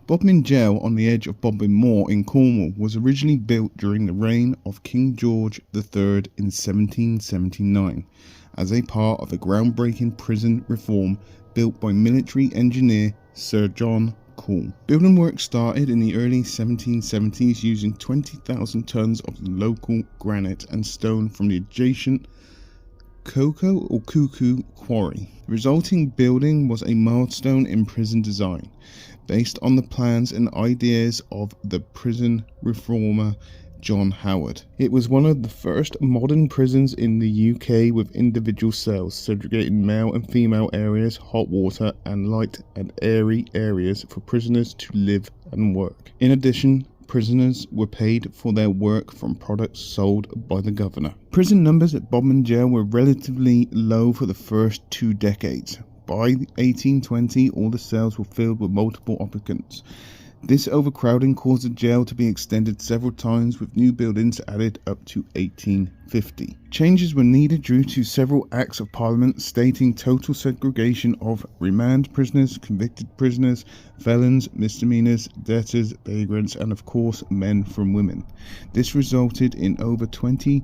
Bodmin Jail on the edge of Bodmin Moor in Cornwall was originally built during the reign of King George III in 1779 as a part of a groundbreaking prison reform built by military engineer Sir John Cool. Building work started in the early 1770s using 20,000 tons of local granite and stone from the adjacent Cuckoo Quarry. The resulting building was a milestone in prison design, based on the plans and ideas of the prison reformer John Howard. It was one of the first modern prisons in the UK with individual cells, segregating male and female areas, hot water and light and airy areas for prisoners to live and work. In addition, prisoners were paid for their work from products sold by the governor. Prison numbers at Bodmin Jail were relatively low for the first 2 decades. By 1820, all the cells were filled with multiple occupants. This overcrowding caused the jail to be extended several times, with new buildings added up to 1850. Changes were needed due to several acts of parliament stating total segregation of remand prisoners, convicted prisoners, felons, misdemeanors, debtors, vagrants, and of course men from women. This resulted in over 20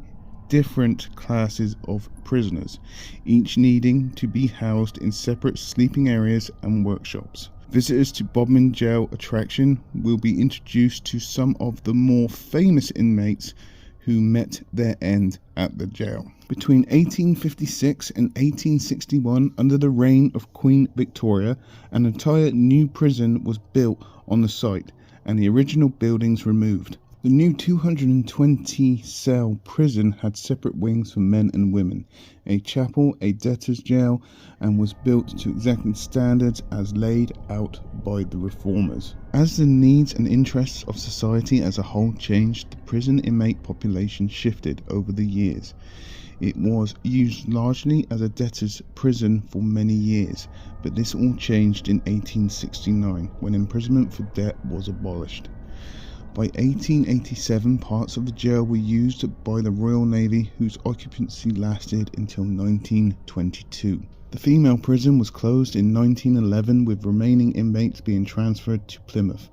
different classes of prisoners, each needing to be housed in separate sleeping areas and workshops. Visitors to Bodmin Jail attraction will be introduced to some of the more famous inmates who met their end at the jail. Between 1856 and 1861, under the reign of Queen Victoria, an entire new prison was built on the site and the original buildings removed. The new 220-cell prison had separate wings for men and women, a chapel, a debtor's jail, and was built to exacting standards as laid out by the reformers. As the needs and interests of society as a whole changed, the prison inmate population shifted over the years. It was used largely as a debtor's prison for many years, but this all changed in 1869 when imprisonment for debt was abolished. By 1887, parts of the jail were used by the Royal Navy, whose occupancy lasted until 1922. The female prison was closed in 1911, with remaining inmates being transferred to Plymouth.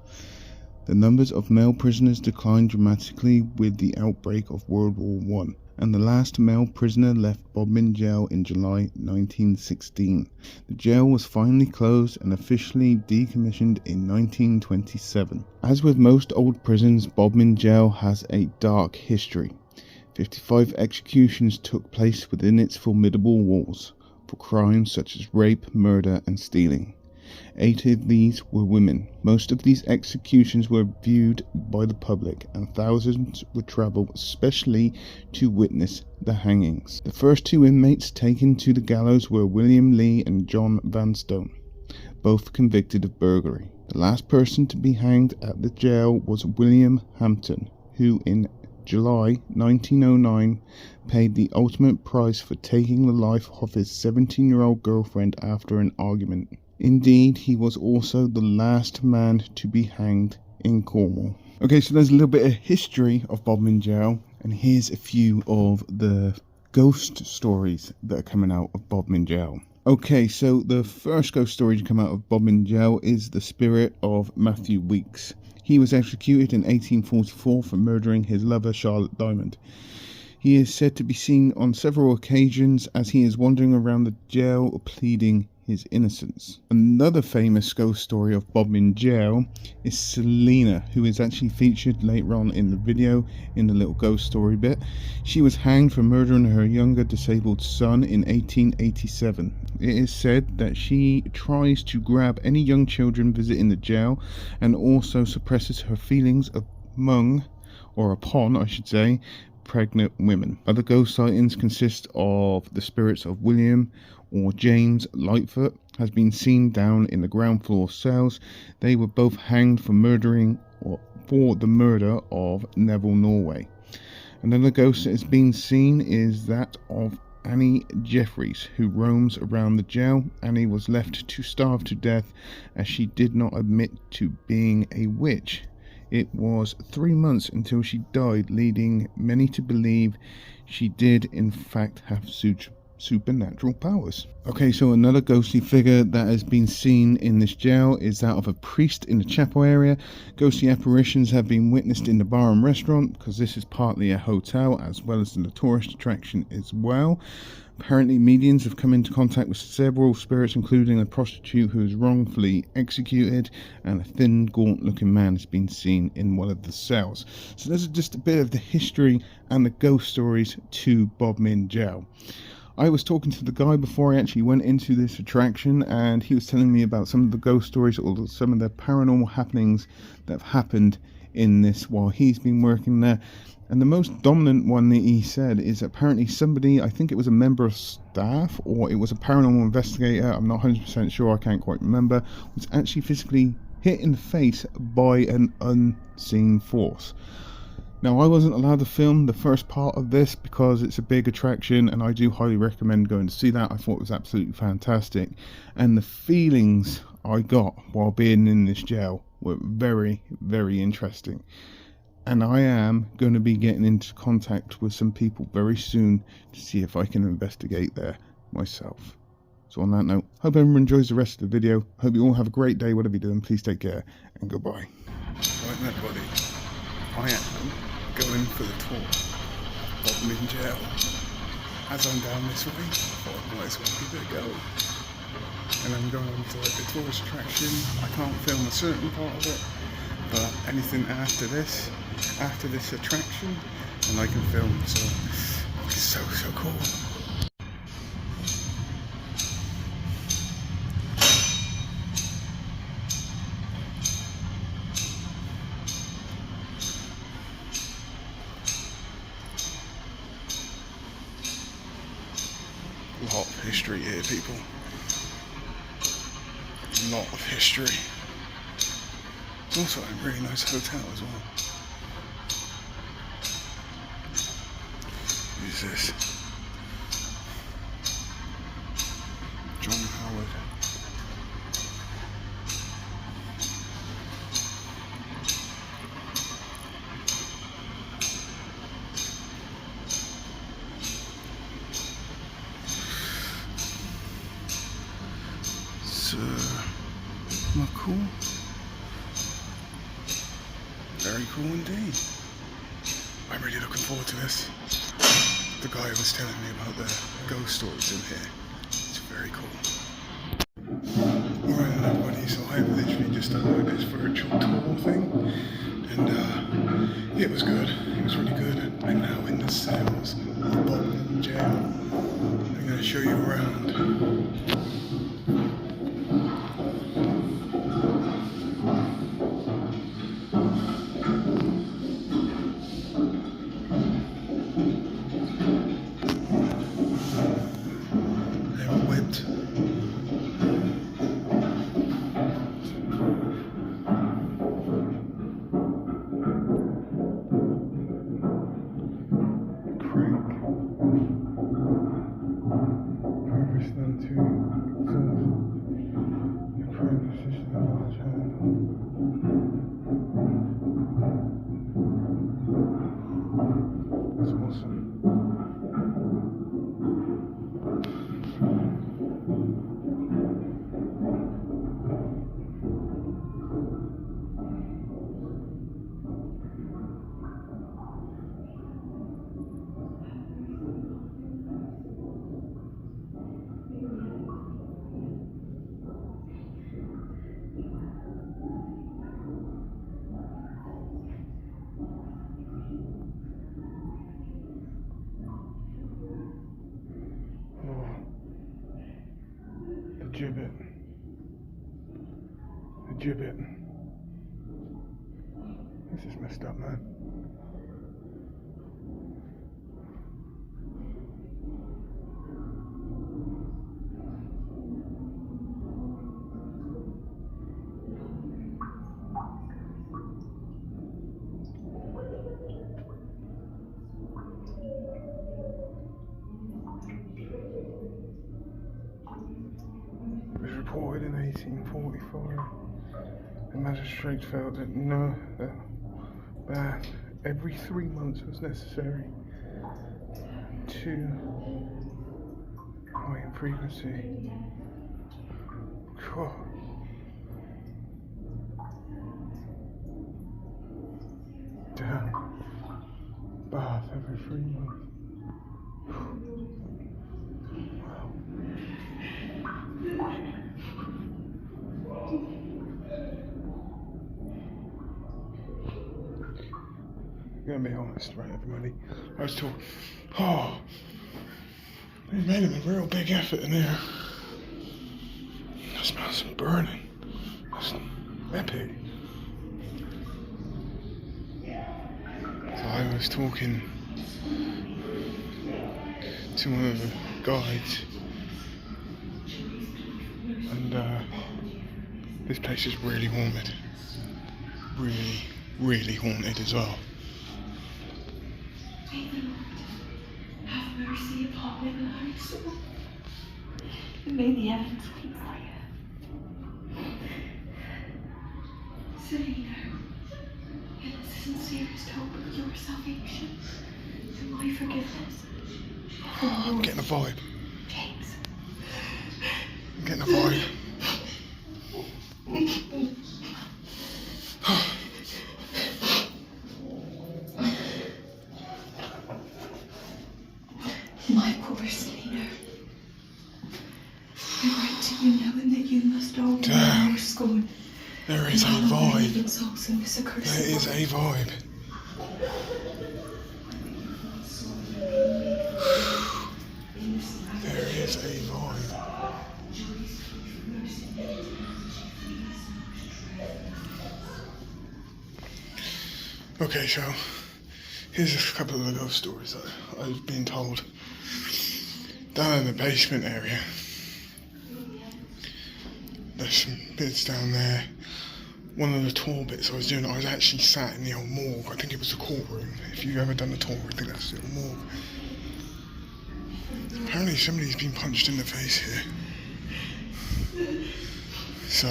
The numbers of male prisoners declined dramatically with the outbreak of World War I, and the last male prisoner left Bodmin Jail in July 1916. The jail was finally closed and officially decommissioned in 1927. As with most old prisons, Bodmin Jail has a dark history. 55 executions took place within its formidable walls for crimes such as rape, murder, and stealing. 8 of these were women. Most of these executions were viewed by the public, and thousands would travel especially to witness the hangings. The first 2 inmates taken to the gallows were William Lee and John Vanstone, both convicted of burglary. The last person to be hanged at the jail was William Hampton, who in July 1909 paid the ultimate price for taking the life of his 17-year-old girlfriend after an argument. Indeed, he was also the last man to be hanged in Cornwall. Okay, so there's a little bit of history of Bodmin Jail, and here's a few of the ghost stories that are coming out of Bodmin Jail. Okay, so the first ghost story to come out of Bodmin Jail is the spirit of Matthew Weeks. He was executed in 1844 for murdering his lover Charlotte Diamond. He is said to be seen on several occasions as he is wandering around the jail pleading his innocence. Another famous ghost story of Bodmin Jail is Selena, who is actually featured later on in the video in the little ghost story bit. She was hanged for murdering her younger disabled son in 1887. It is said that she tries to grab any young children visiting the jail and also suppresses her feelings upon, I should say, pregnant women. Other ghost sightings consist of the spirits of William or James Lightfoot has been seen down in the ground floor cells. They were both hanged for the murder of Neville Norway. Another ghost that has been seen is that of Annie Jeffries, who roams around the jail. Annie was left to starve to death as she did not admit to being a witch. It was 3 months until she died, leading many to believe she did in fact have supernatural powers. Okay, so another ghostly figure that has been seen in this jail is that of a priest in the chapel area. Ghostly apparitions have been witnessed in the bar and restaurant, because this is partly a hotel as well as a tourist attraction as well. Apparently, mediums have come into contact with several spirits, including a prostitute who was wrongfully executed, and a thin, gaunt-looking man has been seen in one of the cells. So there's just a bit of the history and the ghost stories to Bodmin Jail. I was talking to the guy before I actually went into this attraction, and he was telling me about some of the ghost stories or some of the paranormal happenings that have happened in this while he's been working there. And the most dominant one that he said is apparently somebody, I think it was a member of staff or it was a paranormal investigator, I'm not 100% sure, I can't quite remember, was actually physically hit in the face by an unseen force. Now, I wasn't allowed to film the first part of this because it's a big attraction, and I do highly recommend going to see that. I thought it was absolutely fantastic, and the feelings I got while being in this jail were very, very interesting. And I am going to be getting into contact with some people very soon to see if I can investigate there myself. So on that note, hope everyone enjoys the rest of the video. Hope you all have a great day, whatever you're doing. Please take care, and goodbye. Right, everybody, I am going for the tour of Bodmin Jail. As I'm down this way, I thought I might as well give it a go. And I'm going to the tourist attraction. I can't film a certain part of it, but anything after this attraction, and I can film, so it's so cool. A lot of history here, people. A lot of history. It's also a really nice hotel as well. Who's this? John Howard. So, not cool? Very cool indeed. I'm really looking forward to this. The guy was telling me about the ghost stories in here. It's very cool. Alright everybody, so I have literally just done like this virtual tour thing, and it was good. It was really good. I'm now in the cells of Bodmin Jail. I'm going to show you around. That's awesome. Gibbet. The gibbet. This is messed up, man. It was reported in 1845. The magistrates felt that every 3 months was necessary to frequency. Cool. Damn. Bath every 3 months. Wow. I'm gonna be honest, right, everybody? I was talking. Oh, they made him a real big effort in there. I smell some burning. That's epic. So I was talking to one of the guides, and this place is really haunted. Really, really haunted as well. May the Lord have mercy upon him and our soul, and may the heavens weep for you. Selena, in the sincerest hope of your salvation and my forgiveness. I'm getting a vibe. James. I'm getting a vibe. My poor Selena. I write to you knowing that you must all Damn. your scorn. There is a vibe. There There is a vibe. There is a vibe. Okay, so here's a couple of the ghost stories that I've been told. Down in the basement area, there's some bits down there. One of the tour bits I was doing, I was actually sat in the old morgue. I think it was the courtroom. If you've ever done a tour, I think that's the old morgue. Apparently somebody's been punched in the face here. So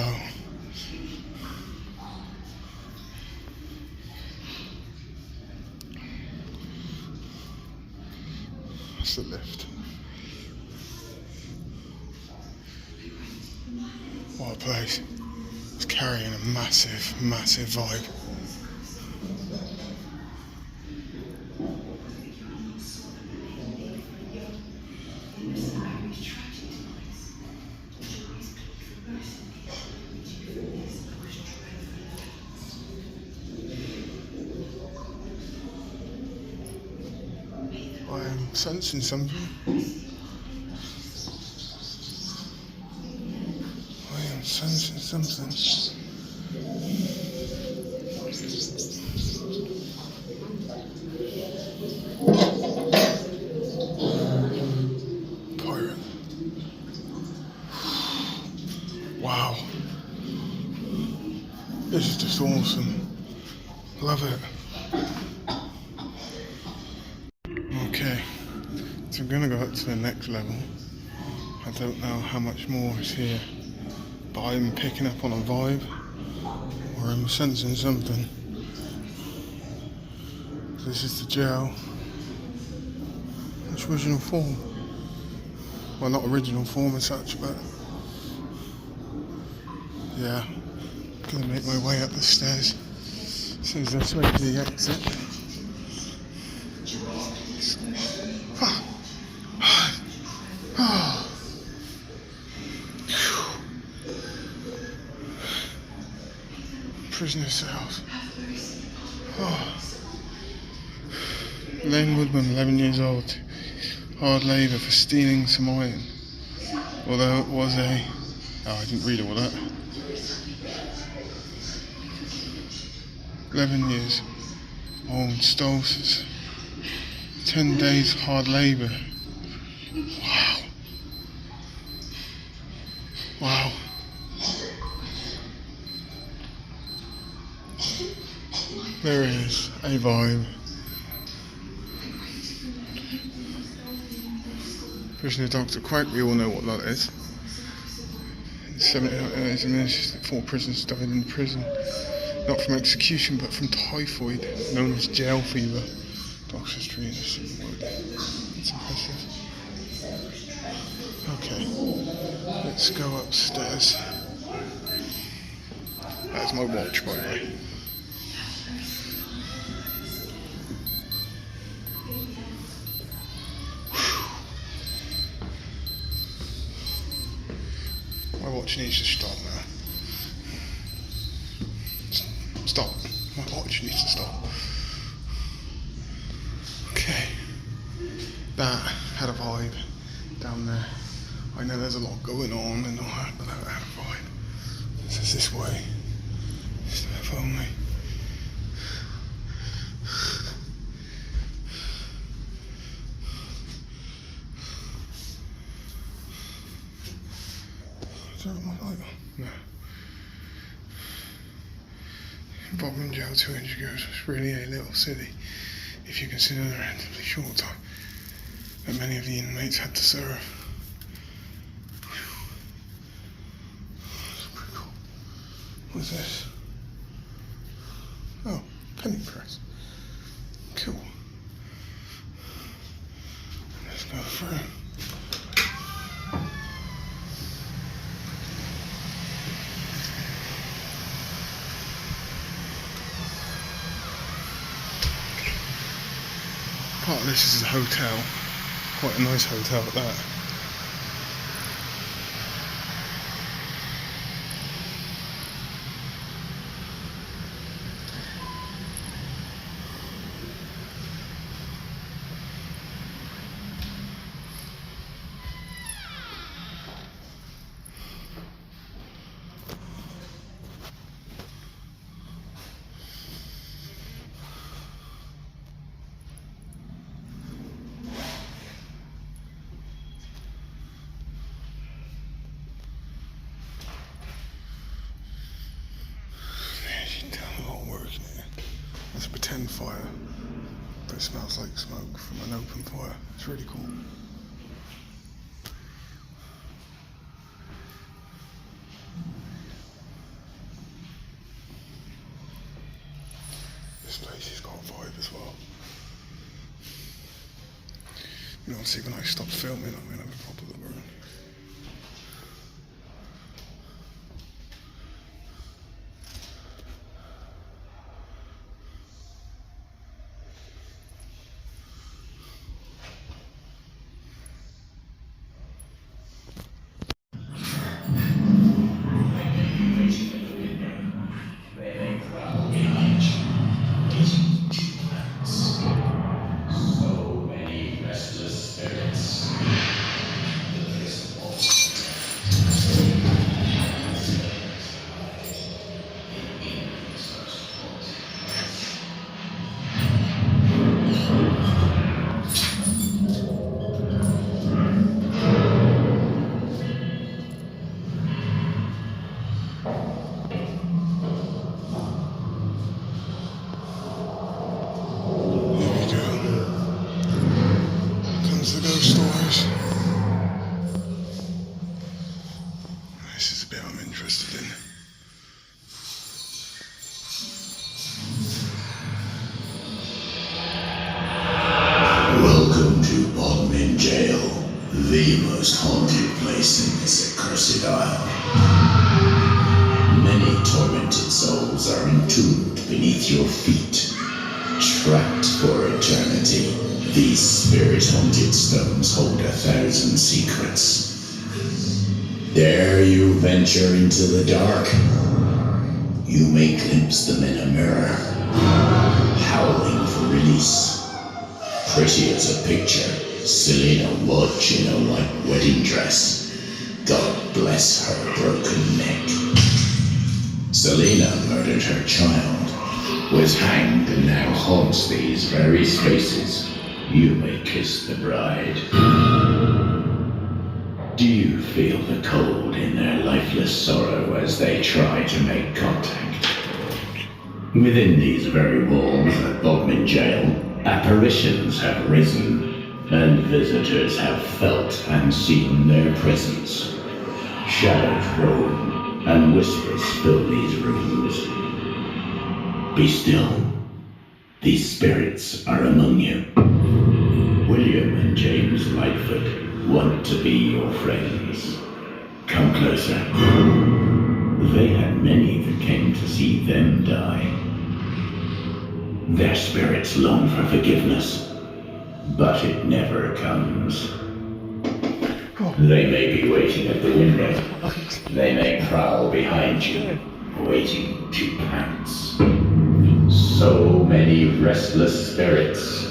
that's the lift. What a place. It's carrying a massive, massive vibe. I am sensing something. I am sensing something. Pirate. Wow. This is just awesome. Love it. Okay, so I'm gonna go up to the next level. I don't know how much more is here, but I'm picking up on a vibe, or I'm sensing something. This is the jail. Its original form. Well, not original form as such, but yeah. Gonna make my way up the stairs. So this way to the exit. Prisoner cells. Lane Woodman, 11 years old. Hard labour for stealing some iron. Although it was a... Oh, I didn't read all that. 11 years old, stole 10 days hard labour. Wow. Wow. There is a vibe. Prisoner Dr. Quack, we all know what that is. 4 prisoners died in prison. Not from execution, but from typhoid, known as jail fever. Doctor's treating us. It's impressive. Okay. Let's go upstairs. That's my watch, by the way. My watch needs to stop now. Stop. My watch needs to stop. Okay. That had a vibe down there. I know there's a lot going on and all that, but that had a vibe. This is this way. If only. No. Bodmin jail 200 years. It's really a little city if you consider the relatively short time that many of the inmates had to serve. That's pretty cool. What's this? Oh, penny press. Cool. Let's go through. Part of this is a hotel, quite a nice hotel at that. It's a pretend fire, but it smells like smoke from an open fire. It's really cool. This place has got a vibe as well. You know, see, when I stop filming, I'm going to have a proper look around. This is a bit I'm interested in. Welcome to Bodmin Jail, the most haunted place in this accursed isle. Many tormented souls are entombed beneath your feet, trapped for eternity. These spirit-haunted stones hold 1,000 secrets. Dare you venture into the dark? You may glimpse them in a mirror, howling for release. Pretty as a picture, Selena Lodge in a light wedding dress. God bless her broken neck. Selena murdered her child, was hanged and now haunts these very spaces. You may kiss the bride. Do you feel the cold in their lifeless sorrow as they try to make contact? Within these very walls at Bodmin Jail, apparitions have risen, and visitors have felt and seen their presence. Shadows roam, and whispers fill these rooms. Be still. These spirits are among you. William and James Lightfoot want to be your friends. Come closer. They had many that came to see them die. Their spirits long for forgiveness, but it never comes. They may be waiting at the window. They may prowl behind you, waiting to pounce. So many restless spirits.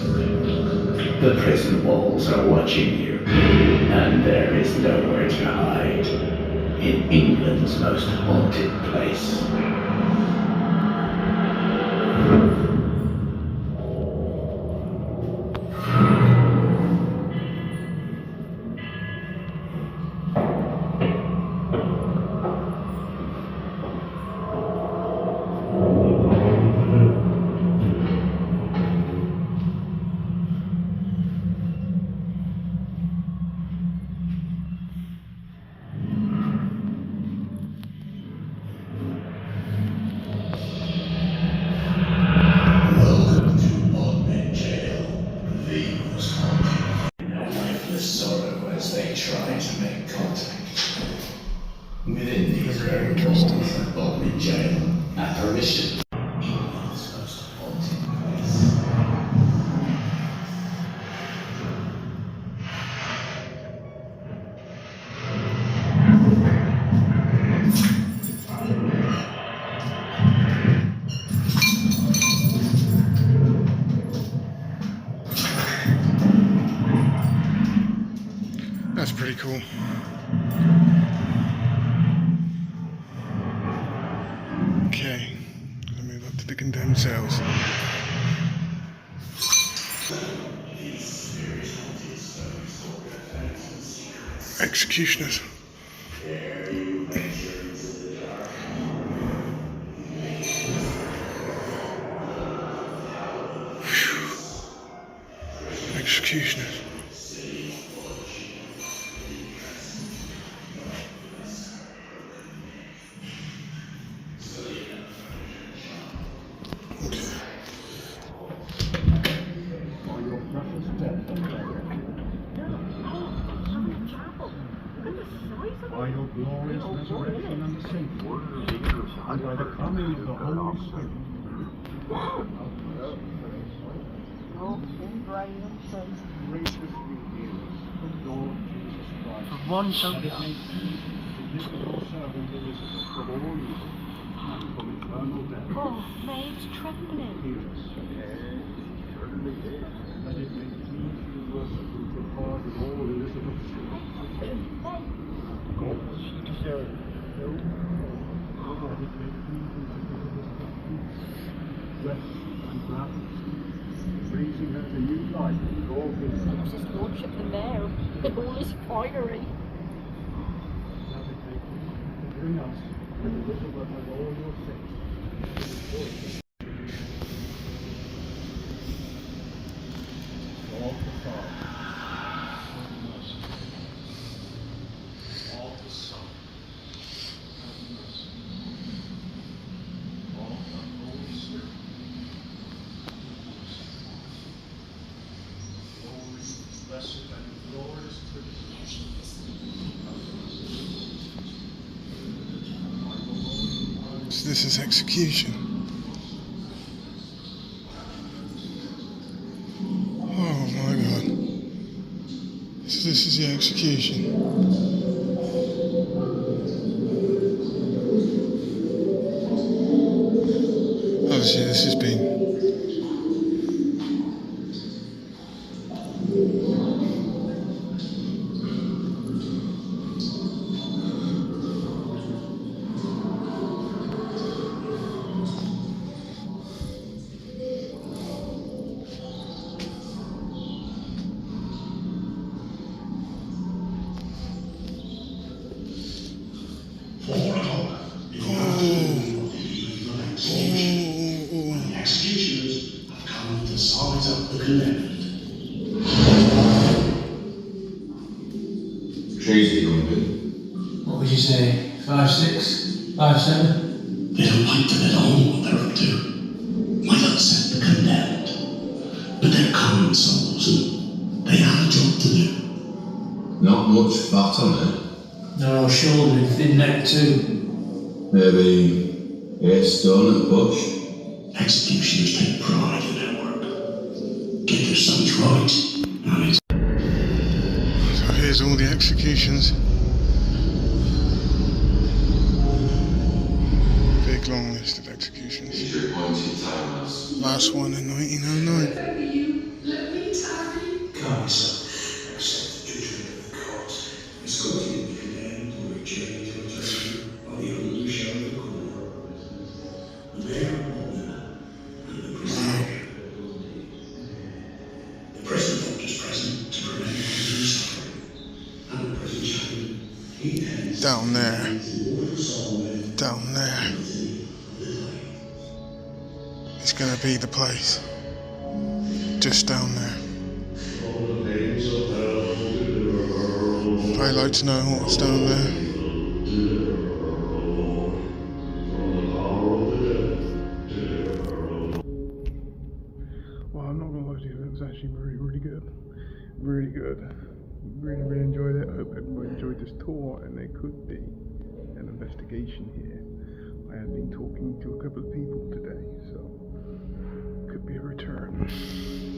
The prison walls are watching you, and there is nowhere to hide in England's most haunted place. Welcome to Bodmin Jail. The most haunted. A lifeless sorrow as they try to make contact. Within these very walls of Bodmin Jail, apparition. England's most haunted place. That's pretty cool. Okay, I'll move up to the condemned cells. Executioners. Phew. Executioners. By your glorious resurrection and ascension, and by the coming of the Holy Spirit. Graciously hear us, the Lord Jesus Christ. For one so And it may please to deliver your servant Elizabeth from all evil and from eternal death. Oh, Maeve's trembling. Hear us. That it may please you to take part in all Elizabeth's sins. She deserves it. That it may please you to give Elizabeth peace, rest, and gladness, raising her to new life in all goodness. His lordship the mayor, in all his finery. That it may please you to bring us with Elizabeth and all your saints. God the Father, have mercy. God the Son, have mercy. God the Holy Spirit, have mercy. Holy, blessed, and glorious Trinity, have mercy. So this is execution. Oh my god. So this is the execution. Obviously this has been Executioners have come to size up the condemned. Crazy, London. What would you say? 5'6", 5'7"? They don't like to let on what they're up to. Might upset the condemned. But they're common souls and they have a job to do. Not much fat on it. Narrow shouldered, thin neck too. Maybe stone and bush. Executioners take pride in their work. Get their sons right, and it's So here's all the executions. Big long list of executions. Is your appointed time, lass? Last one in 1909. You let me tarry. calm yourself. Accept the judgment of the court. It's got to be condemned or rejected to judgment by the only shall of the court. The mayor of Bodmin and the prisoner. The president is present to prevent any suffering. And the present child, he tends Down there. to oversaw with Down there. It's gonna be the place. Just down there. I'd like to know what's down there. Well, I'm not gonna lie to you, it was actually really good. Really good. Really enjoyed it. I hope everybody enjoyed this tour, and there could be an investigation here. I have been talking to a couple of people today, so could be a return.